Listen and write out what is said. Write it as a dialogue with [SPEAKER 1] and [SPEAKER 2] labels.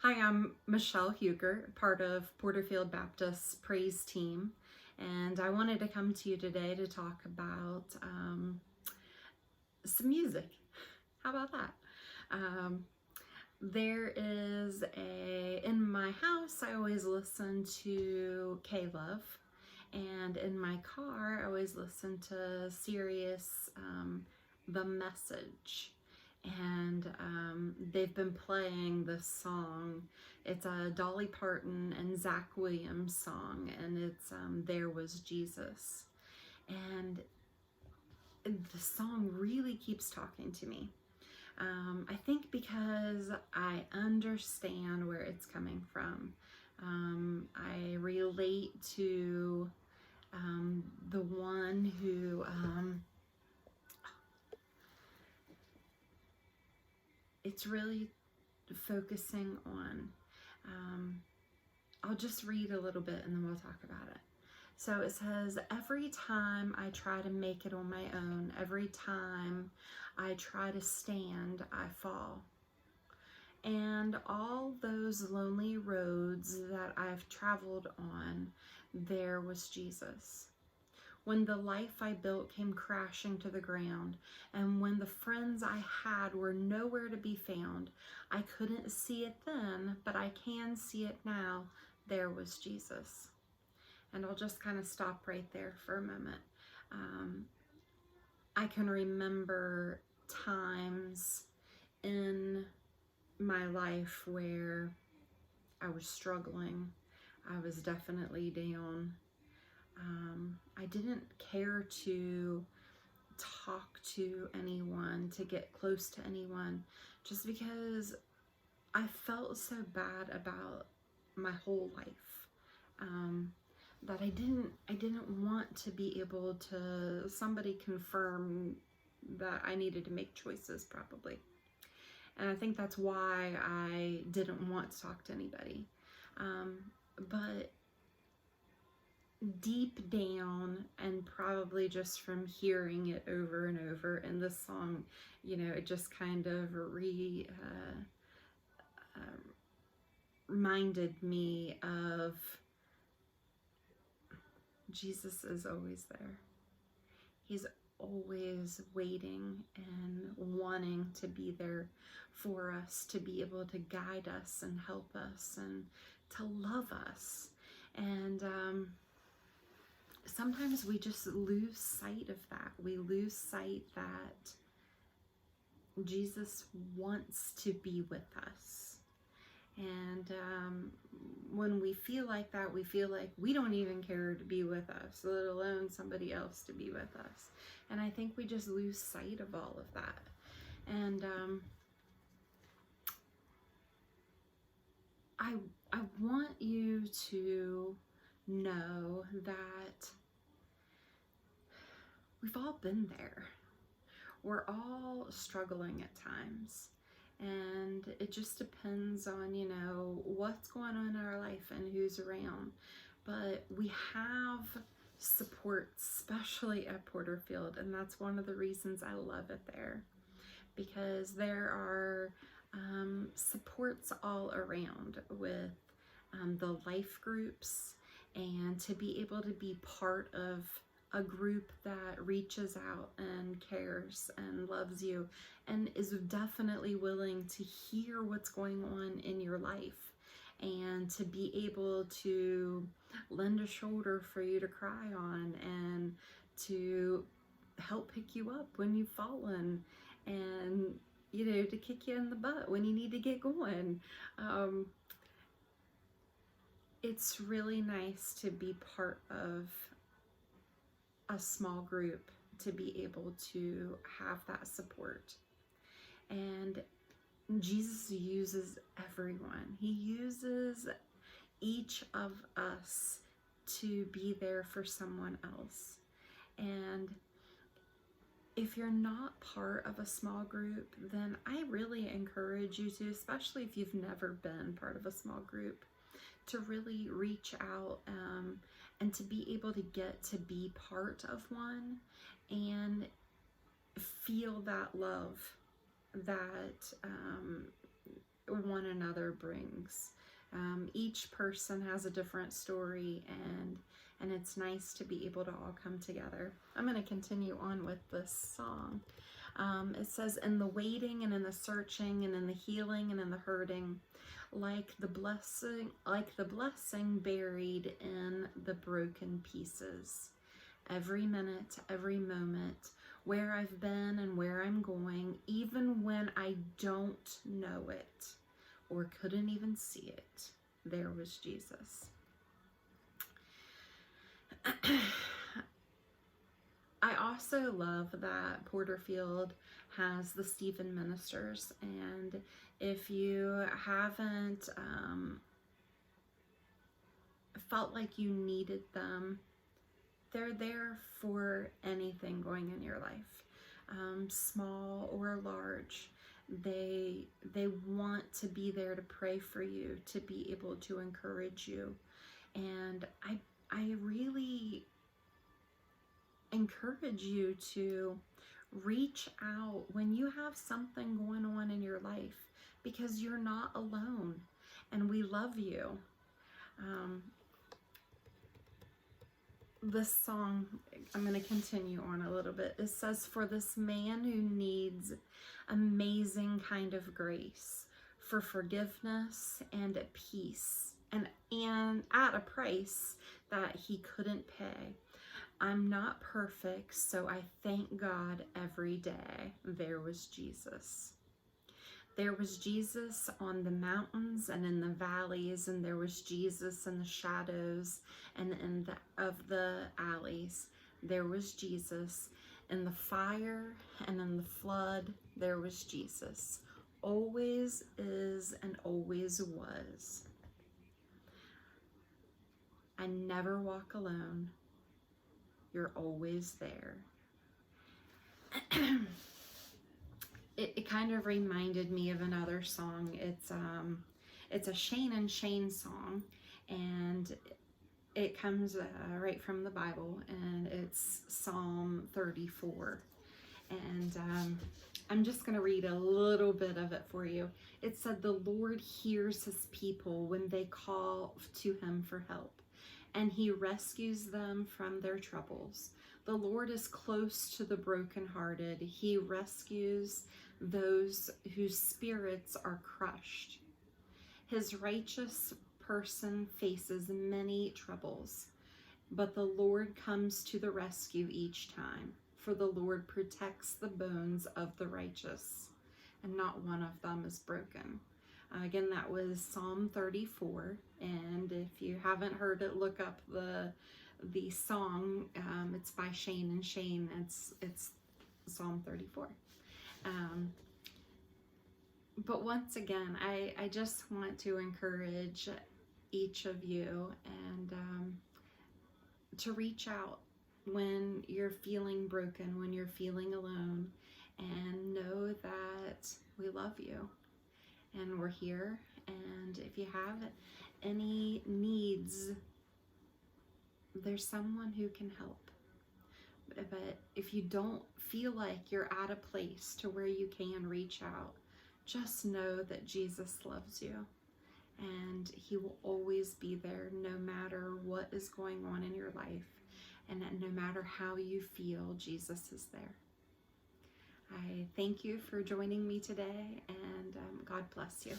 [SPEAKER 1] Hi, I'm Michelle Hughart, part of Porterfield Baptist Praise Team, and I wanted to come to you today to talk about some music. How about that? There is in my house, I always listen to K-Love, and in my car, I always listen to Sirius, The Message. And they've been playing this song. It's a Dolly Parton and Zach Williams song, and it's There Was Jesus. And the song really keeps talking to me. I think because I understand where it's coming from. I relate to the one who it's really focusing on. I'll just read a little bit and then we'll talk about it. So it says, every time I try to make it on my own, every time I try to stand, I fall. And all those lonely roads that I've traveled on, there was Jesus. When the life I built came crashing to the ground, and when the friends I had were nowhere to be found, I couldn't see it then, but I can see it now. There was Jesus. And I'll just kind of stop right there for a moment. I can remember times in my life where I was struggling. I was definitely down. I didn't care to talk to anyone, to get close to anyone, just because I felt so bad about my whole life, that I didn't want to be able to somebody confirm that I needed to make choices, probably. And I think that's why I didn't want to talk to anybody. But deep down, and probably just from hearing it over and over in this song, it just kind of reminded me of Jesus is always there. He's always waiting and wanting to be there for us, to be able to guide us and help us and to love us. And sometimes we just lose sight of that. We lose sight that Jesus wants to be with us. And when we feel like that, we feel like we don't even care to be with us, let alone somebody else to be with us. And I think we just lose sight of all of that. And I want you to know that we've all been there. We're all struggling at times. And it just depends on, what's going on in our life and who's around. But we have support, especially at Porterfield. And that's one of the reasons I love it there. Because there are supports all around with the life groups, and to be able to be part of a group that reaches out and cares and loves you and is definitely willing to hear what's going on in your life, and to be able to lend a shoulder for you to cry on, and to help pick you up when you've fallen, and to kick you in the butt when you need to get going. It's really nice to be part of a small group, to be able to have that support. And Jesus uses everyone. He uses each of us to be there for someone else. And if you're not part of a small group, then I really encourage you to, especially if you've never been part of a small group, to really reach out and to be able to get to be part of one and feel that love that one another brings. Each person has a different story, and it's nice to be able to all come together. I'm going to continue on with this song. It says, in the waiting and in the searching and in the healing and in the hurting, like the blessing buried in the broken pieces. Every minute, every moment, where I've been and where I'm going, even when I don't know it or couldn't even see it, there was Jesus. I also love that Porterfield has the Stephen Ministers, and if you haven't felt like you needed them, they're there for anything going in your life, small or large. They want to be there to pray for you, to be able to encourage you, and I really encourage you to reach out when you have something going on in your life, because you're not alone, and we love you. This song, I'm going to continue on a little bit. It says, for this man who needs amazing kind of grace, for forgiveness and peace, and at a price that he couldn't pay. I'm not perfect, so I thank God every day. There was Jesus. There was Jesus on the mountains and in the valleys, and there was Jesus in the shadows and in the alleys. There was Jesus in the fire and in the flood. There was Jesus. Always is and always was. I never walk alone. You're always there. It kind of reminded me of another song. It's a Shane and Shane song, and it comes right from the Bible, and it's Psalm 34. And I'm just going to read a little bit of it for you. It said, the Lord hears his people when they call to him for help, and he rescues them from their troubles. The Lord is close to the brokenhearted. He rescues those whose spirits are crushed. His righteous person faces many troubles, but the Lord comes to the rescue each time. For the Lord protects the bones of the righteous, and not one of them is broken. Again, that was Psalm 34, and if you haven't heard it, look up the song. It's by Shane and Shane. It's Psalm 34. But once again, I just want to encourage each of you and to reach out when you're feeling broken, when you're feeling alone, and know that we love you and we're here. And if you have any needs, there's someone who can help. But if you don't feel like you're at a place to where you can reach out, just know that Jesus loves you, and he will always be there no matter what is going on in your life, and no matter how you feel, Jesus is there. I thank you for joining me today, and God bless you.